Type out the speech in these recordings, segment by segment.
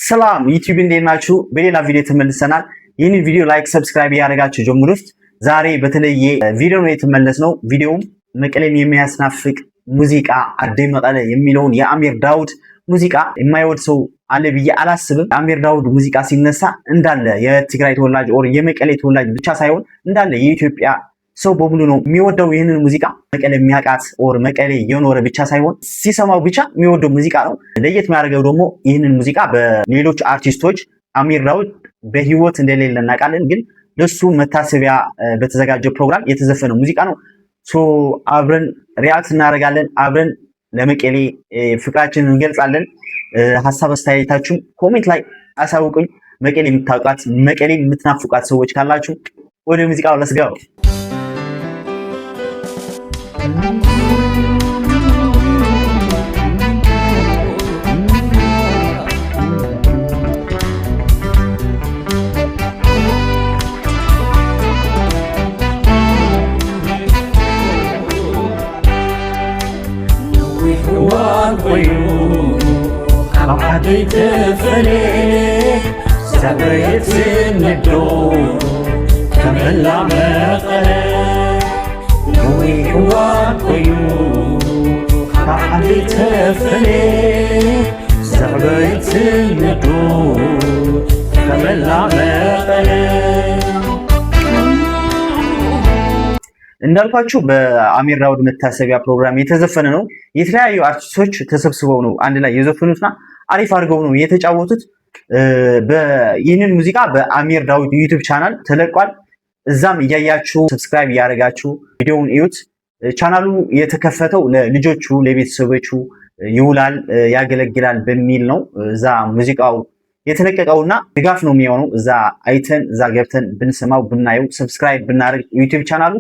ሰላም ዩቲዩብ እንዴት ናችሁ? በሌላ ቪዲዮ ተመልሰናል። ይህን ቪዲዮ ላይክ ሰብስክራይብ ያደርጋችሁ ጀምሩት። ዛሬ በተለየ ቪዲዮ ነው የተመለስነው። ቪዲዮውም መቀሌን የሚያስናፍቅ ሙዚቃ አደይ መቀለ የሚለውን የአሚር ዳውድ ሙዚቃ የማይወድ ሰው አለ ብዬ አላስብም። አሚር ዳውድ ሙዚቃ ሲነሳ እንዳለ የትግራይ ተወላጅ ኦር የመቀሌ ተወላጅ ብቻ ሳይሆን እንዳለ የኢትዮጵያ ሰው በሙሉ ነው የሚወደው ይህንን ሙዚቃ። መቀሌ የሚያውቃት ኦር መቀሌ የኖረ ብቻ ሳይሆን ሲሰማው ብቻ የሚወደው ሙዚቃ ነው። ለየት የሚያደርገው ደግሞ ይህንን ሙዚቃ በሌሎች አርቲስቶች አሚር ዳውድ በህይወት እንደሌለ እናውቃለን፣ ግን ለሱ መታሰቢያ በተዘጋጀ ፕሮግራም የተዘፈነ ሙዚቃ ነው። ሶ አብረን ሪአክት እናደርጋለን፣ አብረን ለመቀሌ ፍቅራችንን እንገልጻለን። ሐሳብ አስተያየታችሁን ኮሜንት ላይ አሳውቁኝ። መቀሌ የምታውቃት መቀሌ የምትናፍቋት ሰዎች ካላችሁ ወደ ሙዚቃው let's go። عديت فليك سبيت الندور كملا مقلق نوي حوار قيوب عديت فليك سبيت الندور كملا مقلق እንዳልኳችሁ በአሚር ዳውድ መታሰቢያ ፕሮግራም የተዘፈነ ነው። የተለያዩ አርቲስቶች ተሰብስበው ነው አንድ ላይ የዘፈኑትና አሪፍ አድርገው ነው የተጫወቱት። ይህንን ሙዚቃ በአሚር ዳውድ ዩቲዩብ ቻናል ተለቋል። እዛም እያያችሁ ሰብስክራይብ እያደረጋችሁ ቪዲዮውን እዩት። ቻናሉ የተከፈተው ለልጆቹ ለቤተሰቦቹ ይውላል ያገለግላል በሚል ነው እዛ ሙዚቃው የተለቀቀውና ድጋፍ ነው የሚሆነው። እዛ አይተን እዛ ገብተን ብንሰማው ብናየው ሰብስክራይብ ብናደርግ ዩቲዩብ ቻናሉ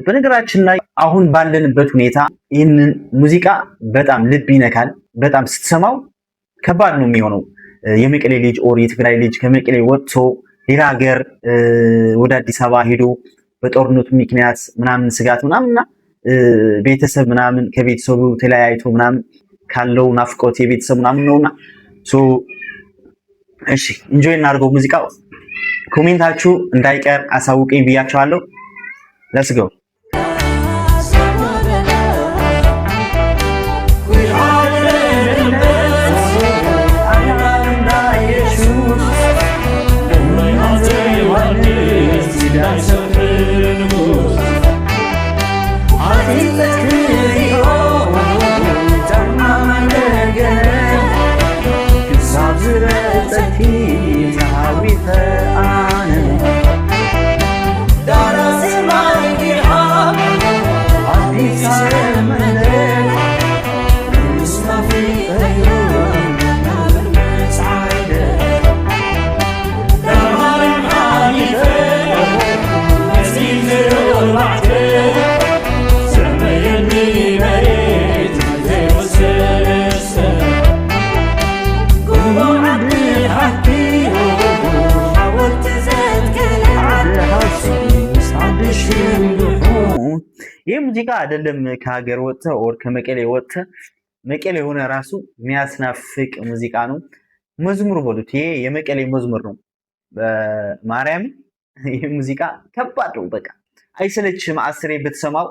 በነገራችን ላይ አሁን ባለንበት ሁኔታ ይህንን ሙዚቃ በጣም ልብ ይነካል። በጣም ስትሰማው ከባድ ነው የሚሆነው። የመቀሌ ልጅ ኦር የትግራይ ልጅ ከመቀሌ ወጥቶ ሌላ ሀገር ወደ አዲስ አበባ ሄዶ በጦርነቱ ምክንያት ምናምን ስጋት ምናምንና ቤተሰብ ምናምን ከቤተሰቡ ተለያይቶ ምናምን ካለው ናፍቆት የቤተሰብ ምናምን ነውና ሶ እሺ ኢንጆይ እናድርገው ሙዚቃው። ኮሜንታችሁ እንዳይቀር አሳውቀኝ ብያችኋለሁ። let's go። ይህ ሙዚቃ አይደለም ከሀገር ወጥተ ኦር ከመቀሌ ወጥተ መቀሌ የሆነ ራሱ የሚያስናፍቅ ሙዚቃ ነው። መዝሙር በሉት ይሄ የመቀሌ መዝሙር ነው። በማርያም ይህ ሙዚቃ ከባድ ነው። በቃ አይሰለችም አስሬ ብትሰማው።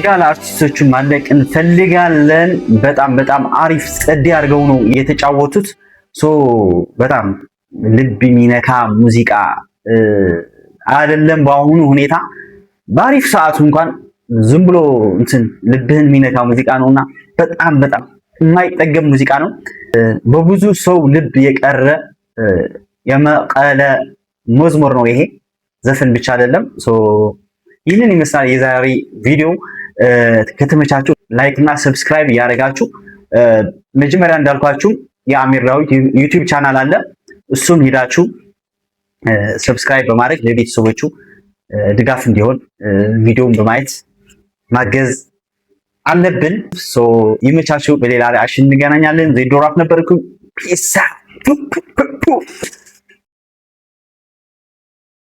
የጋላ አርቲስቶችን ማድነቅ እንፈልጋለን። በጣም አሪፍ ጸዴ አድርገው ነው የተጫወቱት። በጣም ልብ የሚነካ ሙዚቃ አይደለም በአሁኑ ሁኔታ በአሪፍ ሰዓቱ እንኳን ዝም ብሎ እንትን ልብህን የሚነካ ሙዚቃ ነውና በጣም የማይጠገም ሙዚቃ ነው። በብዙ ሰው ልብ የቀረ የመቀለ መዝሙር ነው ይሄ ዘፈን ብቻ አይደለም። ይህንን ይመስላል የዛሬ ቪዲዮ። ከተመቻችሁ ላይክ እና ሰብስክራይብ እያደረጋችሁ መጀመሪያ እንዳልኳችሁ የአሚር ዳዊት ዩቲዩብ ቻናል አለ። እሱን ሄዳችሁ ሰብስክራይብ በማድረግ ለቤተሰቦቹ ድጋፍ እንዲሆን ቪዲዮውን በማየት ማገዝ አለብን። ይመቻችሁ። በሌላ ሪአክሽን እንገናኛለን። ዜዶ ራፕ ነበርኩ። ፒስ